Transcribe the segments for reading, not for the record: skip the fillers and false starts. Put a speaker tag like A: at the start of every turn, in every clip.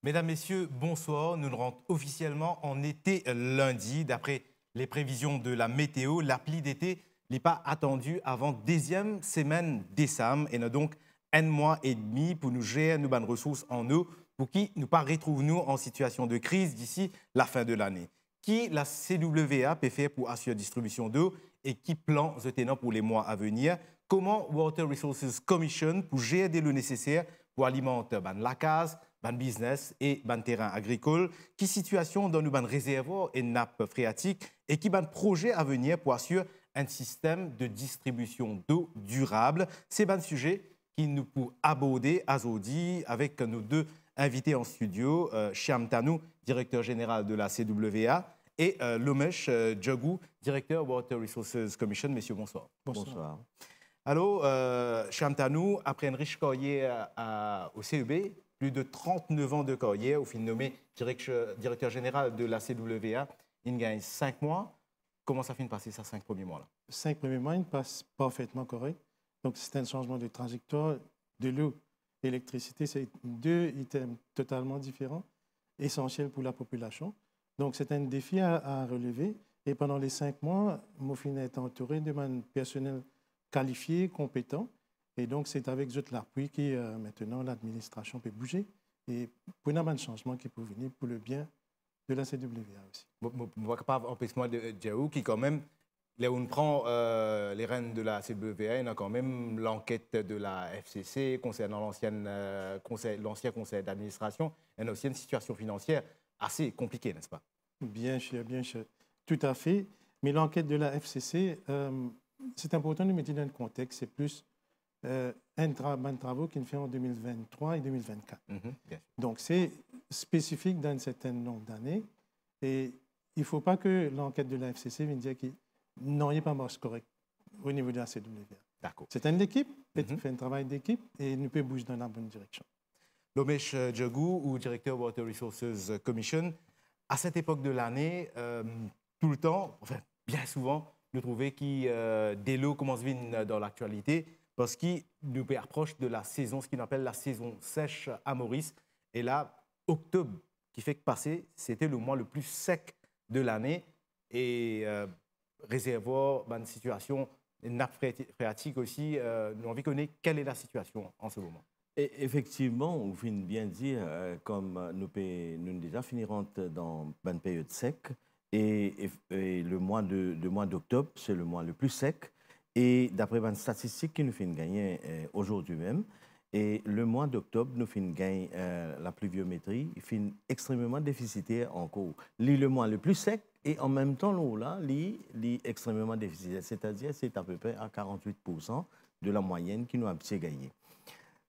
A: Mesdames, Messieurs, bonsoir. Nous nous rendons officiellement en été lundi. D'après les prévisions de la météo, la pluie d'été n'est pas attendue avant deuxième semaine décembre et n'a donc un mois et demi pour nous gérer nos bonnes ressources en eau pour qui nous pas retrouvons-nous en situation de crise d'ici la fin de l'année. Qui la CWA peut faire pour assurer la distribution d'eau et qui plan the tenant pour les mois à venir? Comment Water Resources Commission pour gérer le nécessaire pour alimenter la case, ban business et ban terrain agricole, qui situation dans nos ban réservoirs et nappes phréatiques et qui ban projet à venir pour assurer un système de distribution d'eau durable. C'est un sujet qui nous pour aborder à Zodi avec nos deux invités en studio, Shyam Tanou, directeur général de la CWA, et Lomesh Djogou, directeur Water Resources Commission. Messieurs, bonsoir.
B: Bonsoir.
A: Alors, Shyam Tanou, après une riche carrière au CEB, plus de 39 ans de carrière, au fin de nommé directeur général de la CWA, il gagne 5 mois. Comment ça fait de passer ces 5 premiers mois-là?
B: 5 premiers mois, ils passent parfaitement correct. Donc, c'est un changement de trajectoire de l'eau. L'électricité, c'est deux items totalement différents, essentiels pour la population. Donc, c'est un défi à relever. Et pendant les 5 mois, Mofin est entouré de personnel qualifié, compétent. Et donc, c'est avec eux l'appui que maintenant l'administration peut bouger et pour un changement qui peut venir pour le bien de la CWA aussi.
A: Je ne pas empêcher de Djaou qui, quand même, là où on prend les rênes de la CWA, il y a quand même l'enquête de la FCC concernant l'ancien conseil d'administration et aussi une situation financière assez compliquée, n'est-ce pas?
B: Bien sûr, bien sûr. Tout à fait. Mais l'enquête de la FCC, c'est important de mettre dans le contexte. C'est plus un travaux qu'il fait en 2023 et 2024. Donc, c'est spécifique dans un certain nombre d'années. Et il ne faut pas que l'enquête de la FCC vienne dire qu'il n'y a pas marche correcte au niveau de la CWA.
A: D'accord.
B: C'est une équipe, fait un travail d'équipe et nous peut bouger dans la bonne direction.
A: Lomesh Djogou, ou directeur Water Resources Commission, à cette époque de l'année, tout le temps, enfin bien souvent, nous trouvons que des lots commencent à venir dans l'actualité parce qu'il nous approche de la saison, ce qu'on appelle la saison sèche à Maurice. Et là, octobre, qui fait que passer, c'était le mois le plus sec de l'année. Et réservoir, bonne situation, nappe phréatique aussi, nous avons envie de connaître quelle est la situation en ce moment.
C: Et effectivement, on vient bien dire, comme nous déjà finirons dans une période sec, et le mois d'octobre, c'est le mois le plus sec. Et d'après une statistique qui nous fait gagner aujourd'hui même, et le mois d'octobre nous fait gagner la pluviométrie, il fait extrêmement déficitaire encore. Le mois le plus sec et en même temps là, extrêmement déficitaire, c'est-à-dire c'est à peu près à 48% de la moyenne qui nous a gagné.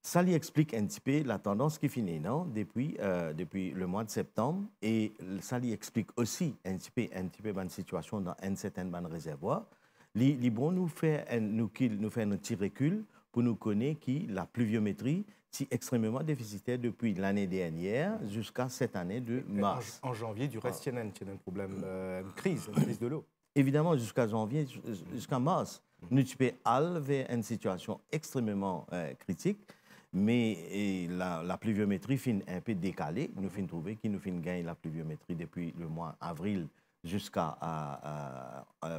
C: Ça lui explique un petit peu la tendance qui finit depuis le mois de septembre et ça lui explique aussi un petit peu une situation dans un certain réservoir. Bon nous fait un petit recul pour nous connaître que la pluviométrie est extrêmement déficitaire depuis l'année dernière jusqu'à cette année de mars.
A: En janvier, du reste, il y a un problème, une crise de l'eau.
C: Évidemment, jusqu'à janvier, jusqu'à mars, nous sommes vers une situation extrêmement critique. Mais la pluviométrie fin un peu décalée. Nous finissons trouver qu'il nous fin gagner la pluviométrie depuis le mois avril jusqu'à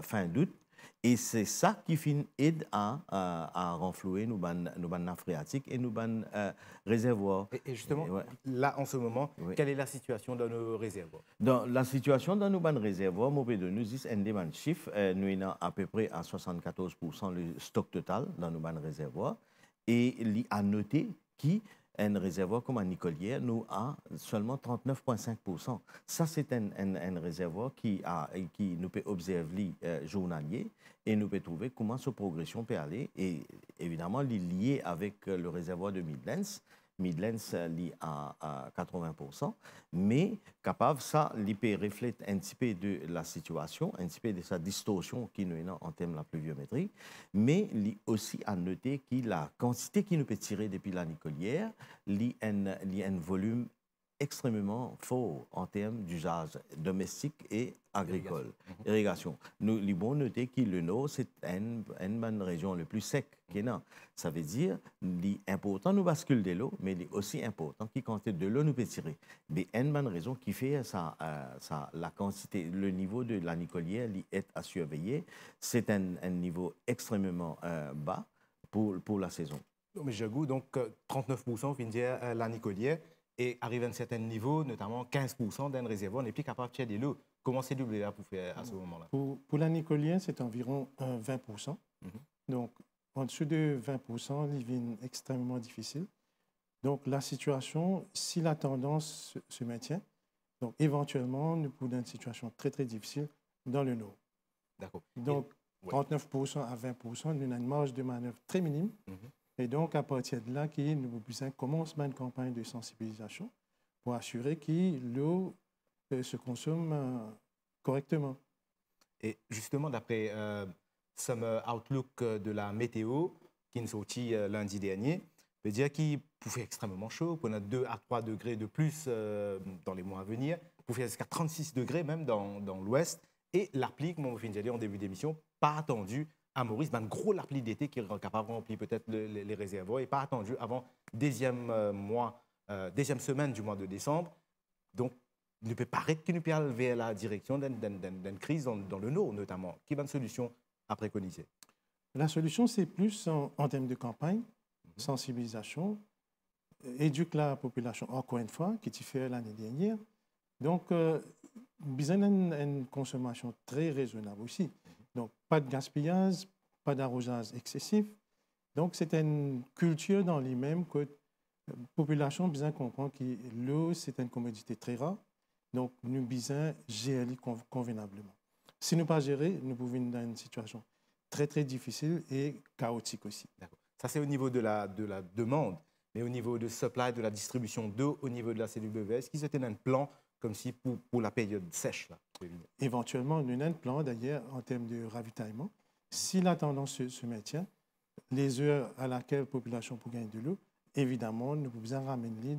C: fin d'août. Et c'est ça qui fin aide à renflouer nos nappes phréatiques et nos réservoirs.
A: Et justement, là, en ce moment, quelle est la situation dans nos réservoirs?
C: La situation dans nos réservoirs, nous disons un chiffre. Nous avons à peu près à 74% le stock total dans nos réservoirs. Et il a noté qu'un réservoir comme un Nicolière, nous a seulement 39,5%. Ça, c'est un réservoir qui nous peut observer journalier et nous peut trouver comment cette progression peut aller. Et évidemment, il est lié avec le réservoir de Midlands. Midlands lié à 80%, mais capable, ça, il peut refléter un petit peu de la situation, un petit peu de sa distorsion qui nous est en termes de la pluviométrie, mais il aussi à noter que la quantité qui nous peut tirer depuis la Nicolière, il y a un volume extrêmement fort en termes d'usage domestique et agricole. Irrigation. Nous avons noté que le Nord, c'est une région la plus sec qu'il y a. Ça veut dire qu'il est important nous basculer de l'eau, mais il est aussi important qu'il quantité de l'eau nous peut tirer. Mais une bonne raison qui fait ça, la quantité, le niveau de la nicolière est à surveiller. C'est un niveau extrêmement bas pour la saison.
A: Mais Jagou, donc 39% vient dire la nicolière et arrive à un certain niveau, notamment 15% d'un réservoir, n'est plus capable de tirer de l'eau. Comment c'est doublé pour faire à ce moment-là?
B: Pour la nicolière, c'est environ 20%. Donc, en dessous de 20%, il devient extrêmement difficile. Donc, la situation, si la tendance se maintient, donc éventuellement, nous pouvons une situation très, très difficile dans le Nord.
A: D'accord.
B: Donc, 39% à 20%, nous avons une marge de manœuvre très minime. Et donc, à partir de là, nous commençons une campagne de sensibilisation pour assurer que l'eau se consomme correctement.
A: Et justement, d'après Summer Outlook de la météo, qui est sorti lundi dernier, veut dire qu'il pouvait extrêmement chaud, qu'on a 2 à 3 degrés de plus dans les mois à venir, pour faire jusqu'à 36 degrés même dans l'ouest. Et l'appli, comme on vient de dire en début d'émission, pas attendu à Maurice, un gros l'appli d'été qui est capable de remplir peut-être les réservoirs et pas attendu avant deuxième semaine du mois de décembre. Donc, il ne peut paraître qu'il nous peut aller vers la direction d'une crise dans le Nord, notamment. Quelle est une solution à préconiser?
B: La solution, c'est plus en termes de campagne, sensibilisation, éduquer la population, encore une fois, qui tu fait l'année dernière. Donc, besoin d'une consommation très raisonnable aussi. Donc, pas de gaspillage, pas d'arrosage excessif. Donc, c'est une culture dans lui-même que la population bien comprend que l'eau, c'est une commodité très rare. Donc, nous devons gérer convenablement. Si nous ne pas gérer, nous pouvons être dans une situation très, très difficile et chaotique aussi.
A: D'accord. Ça, c'est au niveau de la demande. Mais au niveau de supply, de la distribution d'eau, au niveau de la CWS, est-ce qu'ils étaient un plan comme si pour la période sèche là?
B: Éventuellement, nous avons un plan d'ailleurs en termes de ravitaillement. Si la tendance se maintient, les heures à laquelle la population peut gagner de l'eau, évidemment, nous pouvons ramener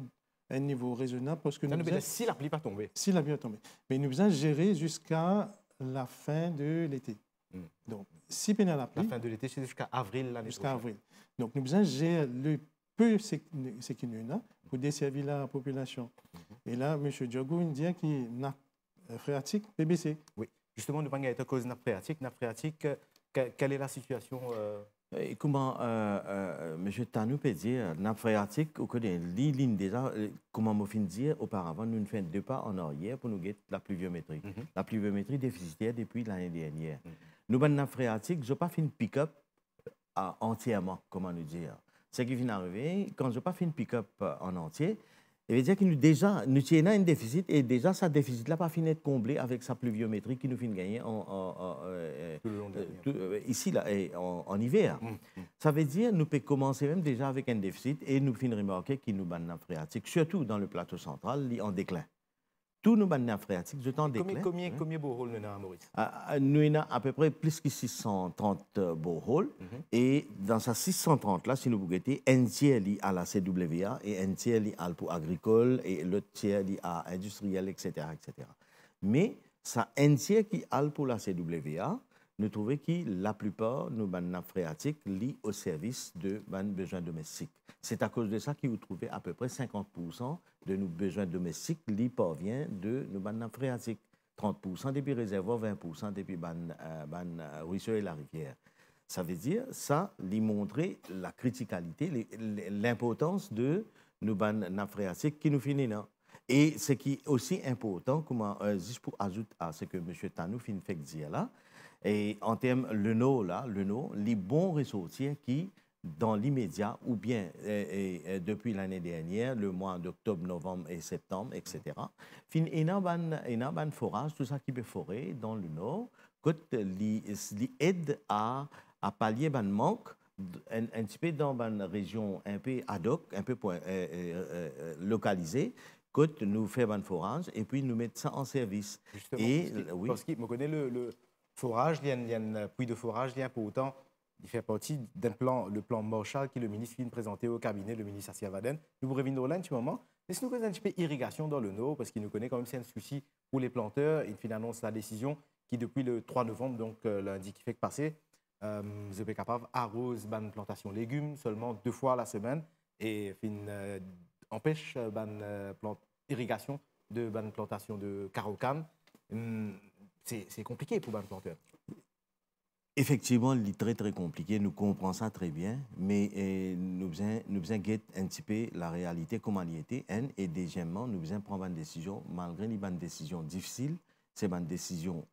B: à un niveau raisonnable parce que
A: si la pluie pas tombée.
B: Si la pluie a tombé. Mais nous devons gérer jusqu'à la fin de l'été. Donc, si peine à la pluie...
A: La fin de l'été, c'est jusqu'à avril l'année prochaine.
B: Jusqu'à avril. Donc, nous devons gérer le peu ce qu'il y a pour desservir la population. Et là, M. Diogo dit qu'il y a nappe phréatique PBC.
A: Oui, justement, nous parlons de cause nappe phréatique. Nappe phréatique, quelle est la situation
C: Et comment M. Tanou peut dire, nappe phréatique, au côté de l'île déjà, comment je viens de dire, auparavant, nous faisons 2 pas en arrière pour nous guetter la pluviométrie. La pluviométrie déficitaire depuis l'année dernière. Nous, dans nappe phréatique, je n'ai pas fait une pick-up entièrement, comment nous dire. Ce qui vient d'arriver, quand je n'ai pas fait une pick-up en entier, ça veut dire que nous avons un déficit et déjà, ce déficit-là n'a pas fini d'être comblé avec sa pluviométrie qui nous fait gagner ici là, en hiver. Ça veut dire que nous pouvons commencer même déjà avec un déficit et nous finissons remarquer qu'il nous banne nappe phréatique, surtout dans le plateau central, en déclin. Tous nos bandes phréatiques, je t'en déclare.
A: Combien de boreholes nous avons à Maurice?
C: Nous avons à peu près plus que 630 boreholes. Et dans ces 630 là, si nous regardons, un tiers lié à la CWA et un tiers lié à pour agricole et l'autre tiers lié à industriel, etc., etc. Mais ça un tiers qui est pour la CWA, nous trouvons que la plupart de nos bandes phréatiques lient au service de nos besoins domestiques. C'est à cause de ça que vous trouvez à peu près 50% de nos besoins domestiques qui parviennent de nos bandes phréatiques. 30% depuis réservoir, 20% depuis ruisseau et la rivière. Ça veut dire, ça, lui montrer la criticalité, l'importance de nos bandes phréatiques qui nous finissent là. Et ce qui est aussi important, juste pour ajouter à ce que M. Tanou fait dire là, et en termes le Nord, les bons ressortir qui, dans l'immédiat, ou bien depuis l'année dernière, le mois d'octobre, novembre et septembre, etc., il y a un forage, tout ça qui peut forer dans le Nord, qui aide à pallier un manque un petit peu dans une région un peu ad hoc, un peu localisée, que nous faisons un forage et puis nous mettons ça en service.
A: Justement, parce que je connais le forage, il y a un puits de forage, il y a pour autant, il fait partie d'un plan, le plan Marshall, qui le ministre vient de présenter au cabinet, le ministre Assia Vaden. Nous vous revenons là un petit moment. Et si nous faisons un petit peu irrigation dans le Nord, parce qu'il nous connaît quand même, c'est un souci pour les planteurs. Il annonce la décision qui, depuis le 3 novembre, donc lundi qui fait que passer, vous êtes capable d'arroser une plantation de légumes seulement 2 fois la semaine et empêche irrigation de plantation de carocan. C'est compliqué pour un planteur.
C: Effectivement, c'est très très compliqué, nous comprenons ça très bien, mais nous devons guetter un petit peu la réalité comme elle était, et deuxièmement, nous devons prendre une décision, malgré les décisions difficiles, c'est une décision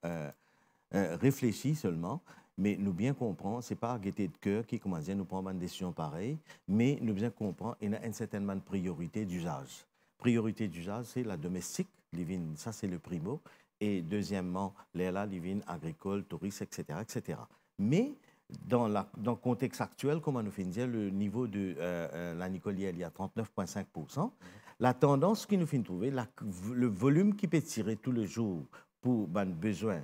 C: réfléchie seulement, mais nous bien comprendre, ce n'est pas guetter de cœur qui commence à nous prendre une décision pareille, mais nous devons comprendre qu'il y a une certaine priorité d'usage. Priorité d'usage, c'est la domestique, ça c'est le primo. Et deuxièmement, les vignes agricoles, touristes, etc., etc. Mais dans le contexte actuel, comme on nous fait dire, le niveau de la nicolière, il y a 39,5%. La tendance qui nous fait trouver, le volume qui peut tirer tous les jours pour besoins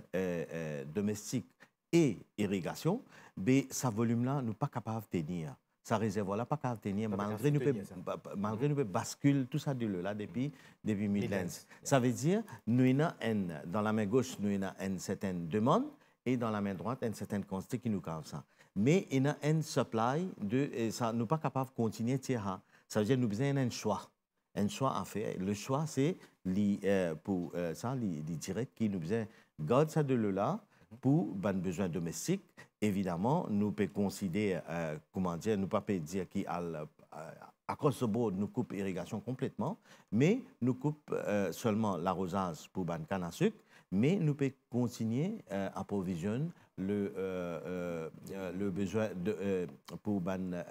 C: domestiques et irrigation, ce volume-là, nous pas capable de tenir. Ça réservoir là pas capable de tenir malgré nous bascule tout ça de là depuis Midlands. Ça veut dire nous avons dans la main gauche nous avons une certaine demande et dans la main droite une certaine quantité qui nous cause ça. Mais il y a une supply de ça nous pas capable de continuer tirer. Ça veut dire nous besoin d'un choix. Un choix à faire. Le choix c'est pour ça les directs qui nous besoin garder ça de là pour ben besoins domestiques. Évidemment, nous pouvons considérer, comment dire, nous ne pouvons pas dire qu'à cause de board, nous coupe l'irrigation complètement, mais nous coupe seulement l'arrosage pour ban canne à sucre, mais nous pouvons continuer à approvisionner le besoin pour ban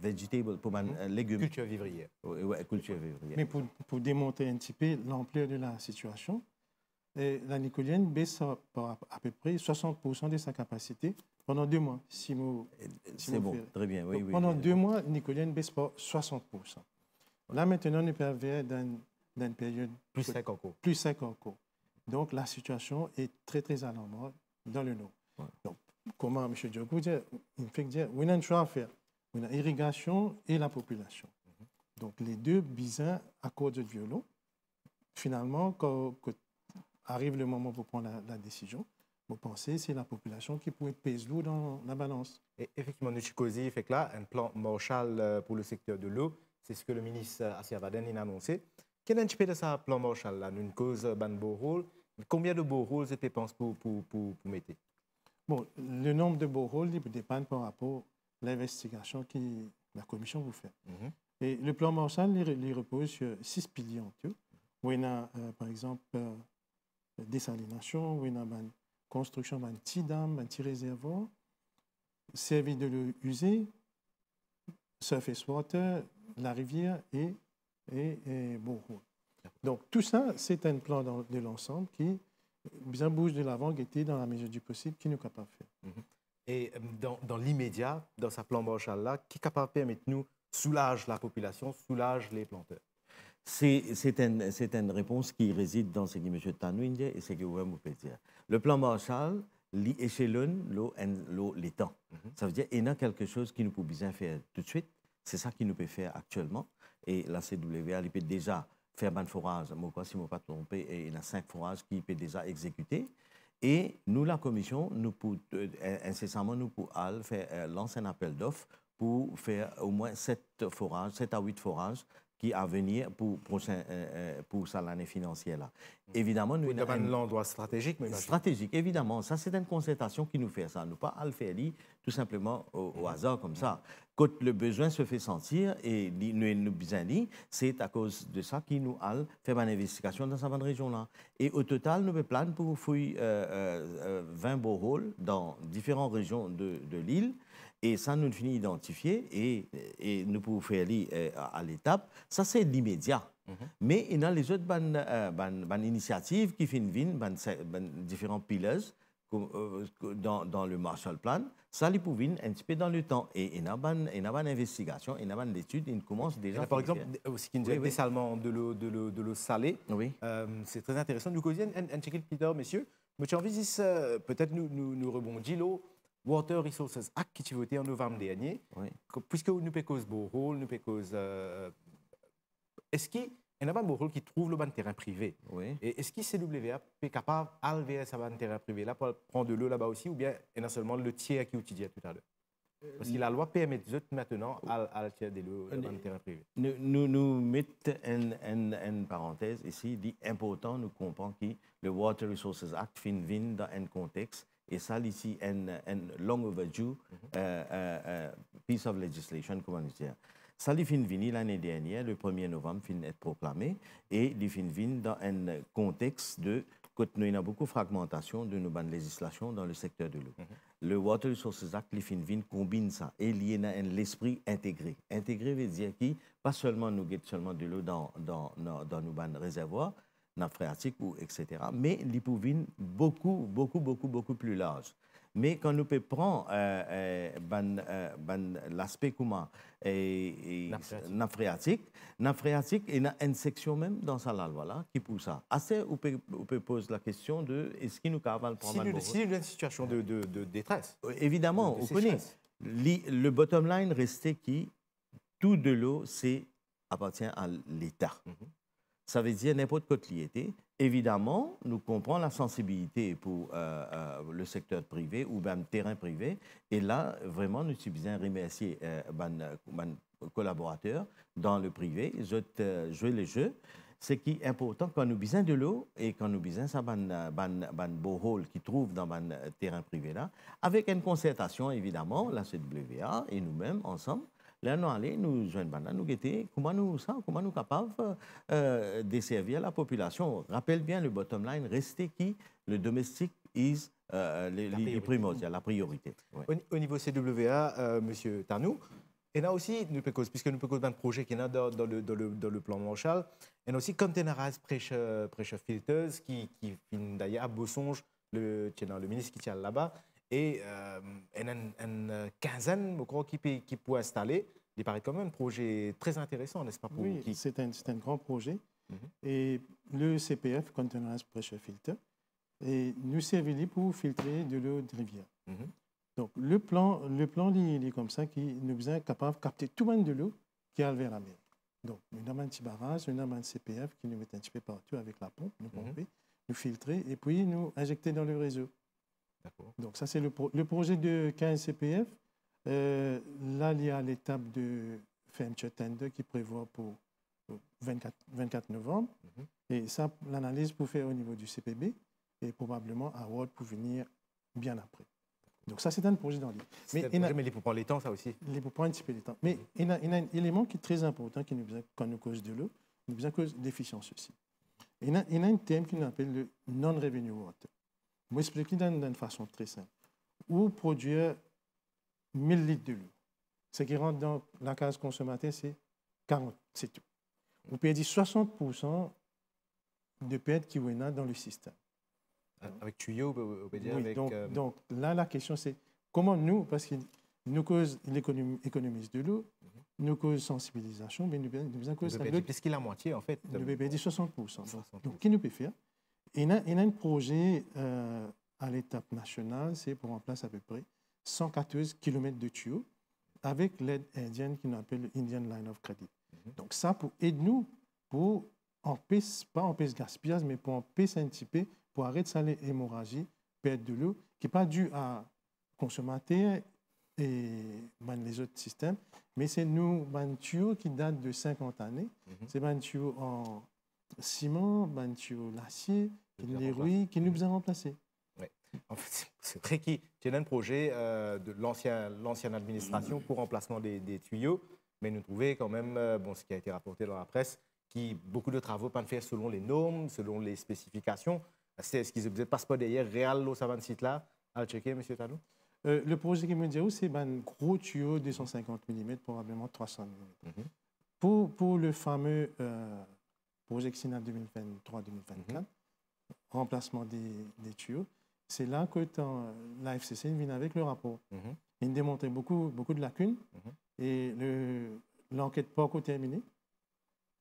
C: vegetable, pour ban légumes.
A: Culture vivrière.
C: Oui, culture vivrière.
B: Mais pour démontrer un petit peu l'ampleur de la situation, la nicolienne baisse par à peu près 60% de sa capacité pendant 2 mois.
C: C'est bon, très bien. Oui, oui,
B: pendant 2 mois, nicolienne baisse par 60%. Là, maintenant, on est dans une période
A: plus sec encore.
B: Plus sec encore. Donc, la situation est très, très alarmante dans le Nord. Ouais. Donc, comment M. Diogo dit, il fait dire, on a un choix à faire. On a l'irrigation et la population. Donc, les deux bisins accordent de violon. Finalement, quand arrive le moment pour prendre la décision, vous pensez que c'est la population qui pourrait peser lourd dans la balance.
A: Et effectivement, nous avons fait là un plan Marshall pour le secteur de l'eau. C'est ce que le ministre Assia Vaden a annoncé. Quel est un petit peu de ce plan Marshall là? Une cause ban borehole. Combien de boreholes tu penses pour mettre?
B: Bon, le nombre de boreholes dépend par rapport à l'investigation que la commission vous fait. Et le plan Marshall il repose sur 6 piliers. Où il y a, par exemple, désalination, où il y a une construction d'un petit dam, d'un petit réservoir, service de l'eau usée, surface water, la rivière et borehole. Donc tout ça, c'est un plan de l'ensemble qui bien bouge de l'avant, qui était dans la mesure du possible, qui nous est capable de faire.
A: Et dans l'immédiat, dans sa plan Marshall-là, qui est capable de permettre nous soulager la population, soulager les planteurs?
C: C'est une réponse qui réside dans ce que M. Tanouin dit et ce que vous pouvez dire. Le plan Marshall échelonne les temps. Ça veut dire qu'il y a quelque chose qui nous peut bien faire tout de suite. C'est ça qui nous peut faire actuellement. Et la CWA peut déjà faire un forage, si je ne me pas trompé, et il y a 5 forages qui peuvent déjà exécuter. Et nous, la commission, nous incessamment, nous pouvons lancer un appel d'offres pour faire au moins 7 à 8 forages qui à venir pour l'année financière. Là. Évidemment, nous
A: avons un endroit stratégique. Mais
C: stratégique, évidemment. Ça, c'est une concertation qui nous fait ça. Nous pas à le faire tout simplement au hasard comme ça. Quand le besoin se fait sentir, et nous besoin c'est à cause de ça qu'il nous a fait une investigation dans cette région-là. Et au total, nous planons pour fouiller 20 boreholes dans différentes régions de l'île. Et ça, nous finissons d'identifier et nous pouvons faire à l'étape. Ça, c'est l'immédiat. Mais il y a les autres initiatives qui finissent différents pillars dans le Marshall Plan. Ça, ils peuvent un petit peu dans le temps. Et il y a une investigation, il y a une étude, il commence déjà.
A: Par exemple, aussi qu'il y a un dessalement de l'eau salée.
C: Oui.
A: C'est très intéressant. Nous causons un check Peter, messieurs. Mais j'ai envie de peut-être nous rebondir l'eau. Water Resources Act qui a été voté en novembre dernier, puisque nous pouvons cause borehole, nous pouvons cause. Est-ce que il y a un rôle qui trouve le bon terrain privé.
C: Oui.
A: Et est-ce que CWA est capable d'enlever ce bon terrain privé là pour prendre de l'eau là-bas aussi, ou bien il y a seulement le tiers qui est utilisé tout à l'heure? Parce que la loi permet maintenant à tiers de l'eau dans le terrain privé.
C: Nous mettons une parenthèse ici, dit important, nous comprenons que le Water Resources Act vient dans un contexte, et ça ici, un long overdue piece of legislation, comment dire. Ça est venu l'année dernière, le 1er novembre, fin être proclamé, et il vient dans un contexte de quand nous avons beaucoup de fragmentation de nos législations dans le secteur de l'eau. Le Water Resources Act, l'IFINVIN, combine ça et il y a l'esprit intégré. Intégré veut dire que pas seulement nous gagnons seulement de l'eau dans nos réservoirs, nappes phréatiques, etc., mais il peut venir beaucoup plus large. Mais quand nous prenons l'aspect comment nappe phréatique, il y a une section même dans sa loi là qui pousse ça. Assez, on peut poser la question de est-ce qu'il nous capable de prendre
A: si il y a une situation de détresse.
C: Évidemment, on connaît. Le bottom line restait qui tout de l'eau appartient à l'État. Ça veut dire n'importe quoi qui était. Évidemment, nous comprenons la sensibilité pour le secteur privé ou même le terrain privé. Et là, vraiment, nous sommes bien remercier nos collaborateurs dans le privé. Je jouer le jeu. Ce qui est important quand nous avons besoin de l'eau et quand nous avons besoin de borehole qui trouve dans le terrain privé là, avec une concertation évidemment, la CWA et nous-mêmes ensemble. Là, nous allons nous joindre, nous guetter comment nous sommes capables de desservir la population. Rappelle bien le bottom line, rester qui le domestique is le primordial, la priorité.
A: Ouais. Au niveau CWA, Monsieur Tarnou, il y a aussi, puisque nous avons un projet qui est dans le plan Marshall, il y a aussi Containerized Pressure Filters qui d'ailleurs à Bossonge, le ministre qui tient là-bas. Et il y a une quinzaine, je crois, qui peut installer. Il paraît quand même un projet très intéressant, n'est-ce pas?
B: Oui, c'est un grand projet. Et le CPF, Containerized Pressure Filter, et nous servit pour filtrer de l'eau de rivière. Donc, le plan il est comme ça, qui nous est capable de capter tout le monde de l'eau qui a vers la mer. Donc, nous avons un petit barrage, nous avons un CPF qui nous met un petit peu partout avec la pompe, nous pomper, nous filtrer et puis nous injecter dans le réseau. Donc, ça, c'est le projet de 15 CPF. Là, il y a l'étape de Fermeture Tender qui prévoit pour 24 novembre. Et ça, l'analyse pour faire au niveau du CPB et probablement à Word pour venir bien après. Donc, ça, c'est un projet dans l'île.
A: Mais il faut prendre les temps, ça aussi.
B: Il faut prendre un petit peu de temps. Mais il y a un élément qui est très important qui nous besoin, quand nous cause de l'eau, nous besoin cause d'efficience aussi. Il y a un thème qu'on appelle le non-revenue water. Je vais expliquer d'une façon très simple. Où produire 1000 litres de l'eau. Ce qui rentre dans la case consommateur, c'est 40, c'est tout. Vous perdez 60% de pertes qui vous dans le système.
A: Avec tuyau, on peut dire.
B: Oui,
A: avec,
B: donc là, la question, c'est comment nous, parce que nous cause l'économise de l'eau, nous cause sensibilisation, mais nous cause...
A: Puisqu'il a moitié, en fait.
B: Nous perdons 60%. Donc, qu'est-ce que nous peut faire? Il y a un projet à l'étape nationale, c'est pour remplacer à peu près 114 km de tuyaux avec l'aide indienne qu'on appelle Indian Line of Credit. Donc ça, pour aider nous, pour empêcher, pas empêcher le gaspillage, mais pour empêcher un petit peu, pour arrêter ça, l'hémorragie, perte de l'eau, qui n'est pas due à consommateurs et les autres systèmes, mais c'est nous, un tuyau qui date de 50 années. C'est un tuyau en ciment, un tuyau l'acier, qui nous a remplacé.
A: En fait, c'est vrai qu'il y a un projet de l'ancienne administration pour remplacement des tuyaux, mais nous trouvons quand même, ce qui a été rapporté dans la presse, qui beaucoup de travaux peuvent faire selon les normes, selon les spécifications. Est-ce qu'ils ne passent pas derrière réel l'eau savant site là à checker, M. Tarnou?
B: Le projet qui me dit, c'est un gros tuyau 250 mm, probablement 300 mm. Pour le fameux projet Xina 2023-2024, remplacement des tuyaux, c'est là que la FCC vient avec le rapport. Il démontrait beaucoup de lacunes et l'enquête n'est pas encore terminée.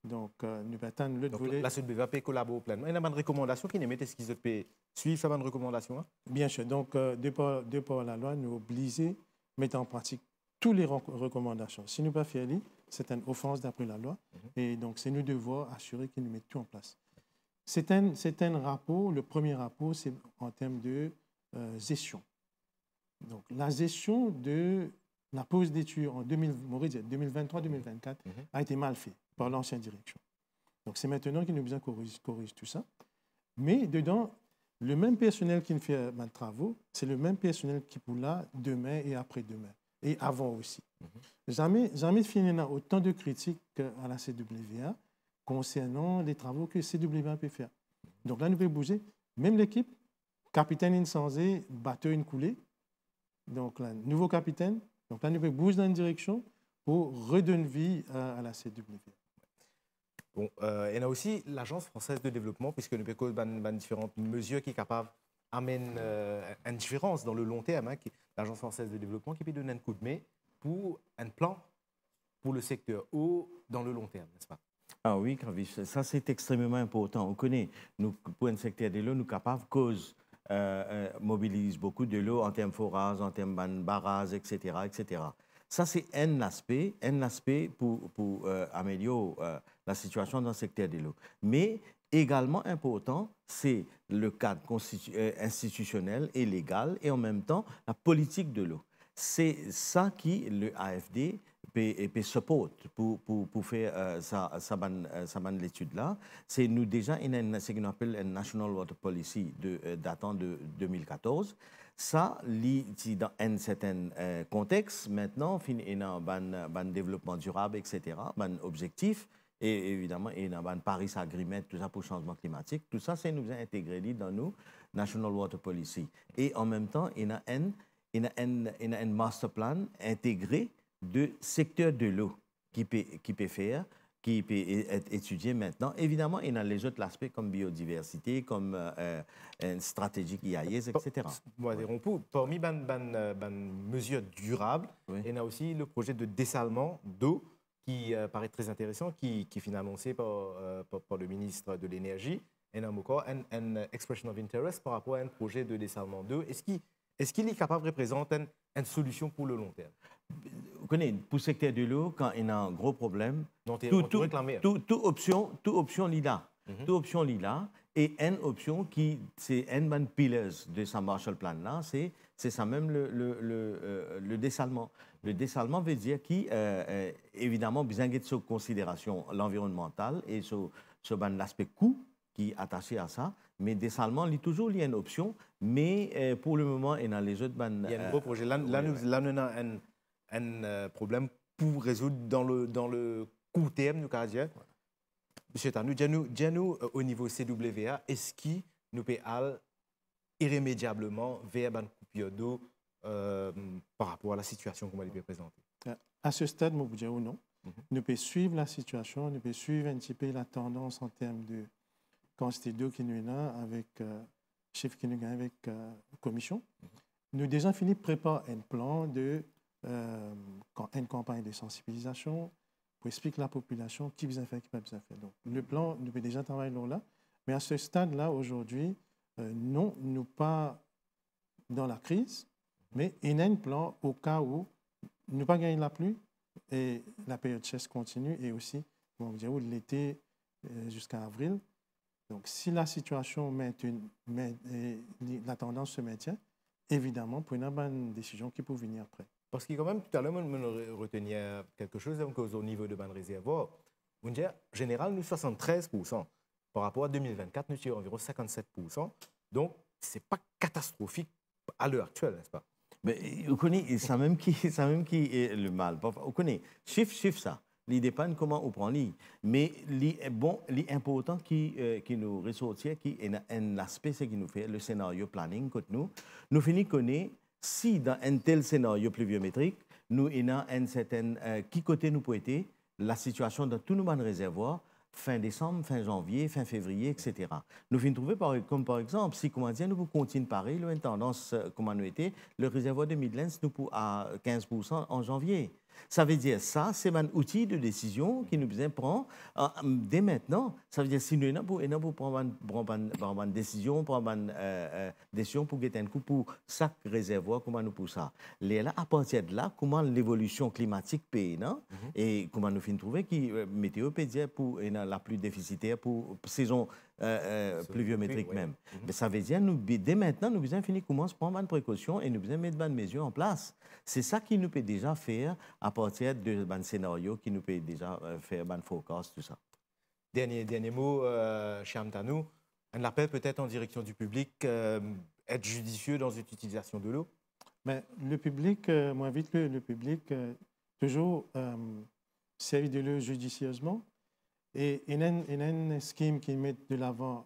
B: Donc, nous attendons l'autre volet.
A: La CWA collabore pleinement. Il y a une recommandation qui nous met, est-ce qu'ils peuvent suivre cette recommandation?
B: Bien sûr. Donc, de par la loi, nous obligés de mettre en pratique toutes les recommandations. Si nous ne pas faire, c'est une offense d'après la loi. Et donc, c'est nous devoir assurer qu'ils nous mettent tout en place. C'est un rapport, le premier rapport, c'est en termes de gestion. Donc, la gestion de la pose d'études en 2023-2024 a été mal faite par l'ancienne direction. Donc, c'est maintenant qu'il nous besoin corrige tout ça. Mais dedans, le même personnel qui fait les travaux, c'est le même personnel qui pour là demain et après-demain. Et avant aussi. Jamais fini autant de critiques à la CWA concernant les travaux que CWA peut faire. Donc là, nous pouvons bouger. Même l'équipe, capitaine Insensé, bateau coulée. Donc là, nouveau capitaine. Donc là, nous pouvons bouger dans une direction pour redonner vie à la CWA.
A: Bon, il y a aussi l'Agence française de développement, puisque nous avons différentes mesures qui sont capables d'amener une différence dans le long terme. L'Agence française de développement qui peut donner un coup de main pour un plan pour le secteur eau dans le long terme, n'est-ce pas?
C: Ah oui, Kravis, ça c'est extrêmement important. On connaît, nous, pour un secteur de l'eau, nous sommes capables cause mobilise beaucoup de l'eau en termes forage, en termes de barrages, etc., etc. Ça, c'est un aspect pour améliorer la situation dans le secteur de l'eau. Mais également important, c'est le cadre institutionnel et légal et en même temps la politique de l'eau. C'est ça qui le AFD peut support pour faire l'étude-là. C'est nous déjà ce qu'on appelle une National Water Policy datant de 2014. Ça, dans un certain contexte, maintenant, il y a un développement durable, etc., un objectif, et évidemment, il y a un Paris Agreement, tout ça pour le changement climatique. Tout ça, c'est nous intégré dans nos National Water Policy. Et en même temps, il y a un master plan intégré de secteur de l'eau qui peut faire, qui peut être étudié maintenant. Évidemment, il y a les autres aspects comme biodiversité, comme une stratégie IAIS, etc.
A: Parmi les mesures durables, il y a aussi le projet de dessalement d'eau qui paraît très intéressant, qui est annoncé par le ministre de l'Énergie. Il y a encore une expression of interest par rapport à un projet de dessalement d'eau. Est-ce qu'il est capable de représenter une solution pour le long terme?
C: Vous connaissez, pour le secteur de l'eau, quand il y a un gros problème, toute option là. Toute option là. Et une option qui, c'est une bonne pillars de sa Marshall Plan là, c'est ça même le dessalement. Le dessalement veut dire évidemment, besoin de sur considération l'environnemental et sur l'aspect coût qui est attaché à ça. Mais dessalement, il y a toujours une option. Mais pour le moment, il y a les autres...
A: il y a un gros projet. Là, nous avons un problème pour résoudre dans le court terme, nous allons dire. Monsieur Tanou, dis-nous au niveau CWA, est-ce qu'il nous peut aller irrémédiablement vers une coupure d'eau par rapport à la situation qu'on va lui présenter?
B: À ce stade, je vous dis ou non. Nous pouvons suivre la situation, nous pouvons suivre un petit peu la tendance en termes de quantité d'eau qui nous a avec chiffre qui nous a avec la commission. Nous avons déjà fini de préparer un plan de une campagne de sensibilisation pour expliquer à la population qui besoin faire, qui pas besoin faire. Donc, le plan, nous pouvons déjà travailler là. Mais à ce stade-là, aujourd'hui, non, nous pas dans la crise, mais il y a un plan au cas où nous pas gagner la pluie et la période sèche continue et aussi, on va dire, l'été jusqu'à avril. Donc, si la situation la tendance se maintient, évidemment, pour une décision qui peut venir après.
A: Parce que quand même, tout à l'heure, je retenais quelque chose au niveau de ban réservoir. En général, nous 73%. Par rapport à 2024, nous sommes environ 57%. Donc, ce n'est pas catastrophique à l'heure actuelle, n'est-ce pas?
C: Mais vous connaissez, ça même qui est le mal. Vous connaissez, chiffre ça. Il dépend comment on prend l'île. Mais l'important qui nous ressortit, qui est un aspect qui nous fait le scénario planning, nous finissons connaître si dans un tel scénario pluviométrique, nous avons un certain qui côté nous peut être la situation dans tous nos réservoirs fin décembre, fin janvier, fin février, etc. Nous finissons trouver comme par exemple si comment dire nous pouvons continuer pareil, une tendance comment nous était le réservoir de Midlands nous pour à 15% en janvier. Ça veut dire ça, c'est un outil de décision qui nous besoin prendre dès maintenant. Ça veut dire si nous avons prendre une décision, prendre une décision pour gagner un coup pour chaque réservoir, comment nous pour ça. Là, à partir de là, comment l'évolution climatique paye, non? Et comment nous finissons trouver que météo peut dire pour la plus déficitaire pour saison pluviométrique même. Mais ça veut dire nous dès maintenant nous besoin finir commencer à prendre une précaution et nous besoin mettre des mesures en place. C'est ça qui nous peut déjà faire à partir de un scénario qui nous peut déjà faire un forecast tout ça.
A: Dernier mot, Cham Tanou. Un appel peut-être en direction du public, être judicieux dans l'utilisation de l'eau.
B: Mais le public, moi invite le public toujours servir de l'eau judicieusement. Et il y a une scheme qui met de l'avant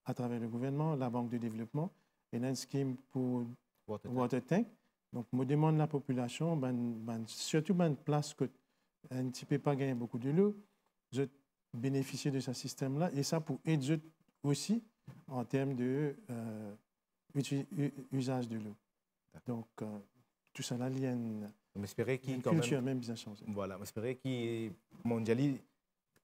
B: à travers le gouvernement, la Banque de développement. Il y a une scheme pour Water Tank. Donc, je demande à la population, surtout une place que un petit peu pas gagner beaucoup de l'eau, de bénéficier de ce système-là. Et ça pour aider aussi en termes de usage de l'eau. Donc, tout ça là, il y a une culture même bien changée.
A: Voilà, j'espère que mondiali,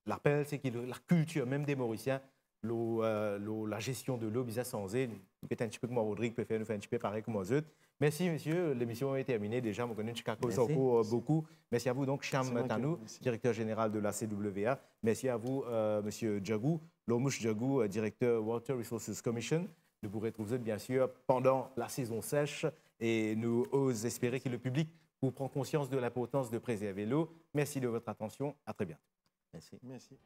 A: l'appel, c'est que la culture même des Mauriciens, la gestion de l'eau, bien sans peut-être un petit peu comme Rodrigue peut faire, nous faire un petit peu pareil comme aux autres. Merci, monsieur. L'émission est terminée. Déjà, je connais Chicago beaucoup. Merci à vous, donc, Cham Tanou, directeur général de la CWA. Merci à vous, monsieur Djagou, Lomouche Djagou, directeur Water Resources Commission. Nous vous retrouverons bien sûr pendant la saison sèche et nous osons espérer que le public vous prend conscience de l'importance de préserver l'eau. Merci de votre attention. À très bientôt.
C: Merci.
B: Merci.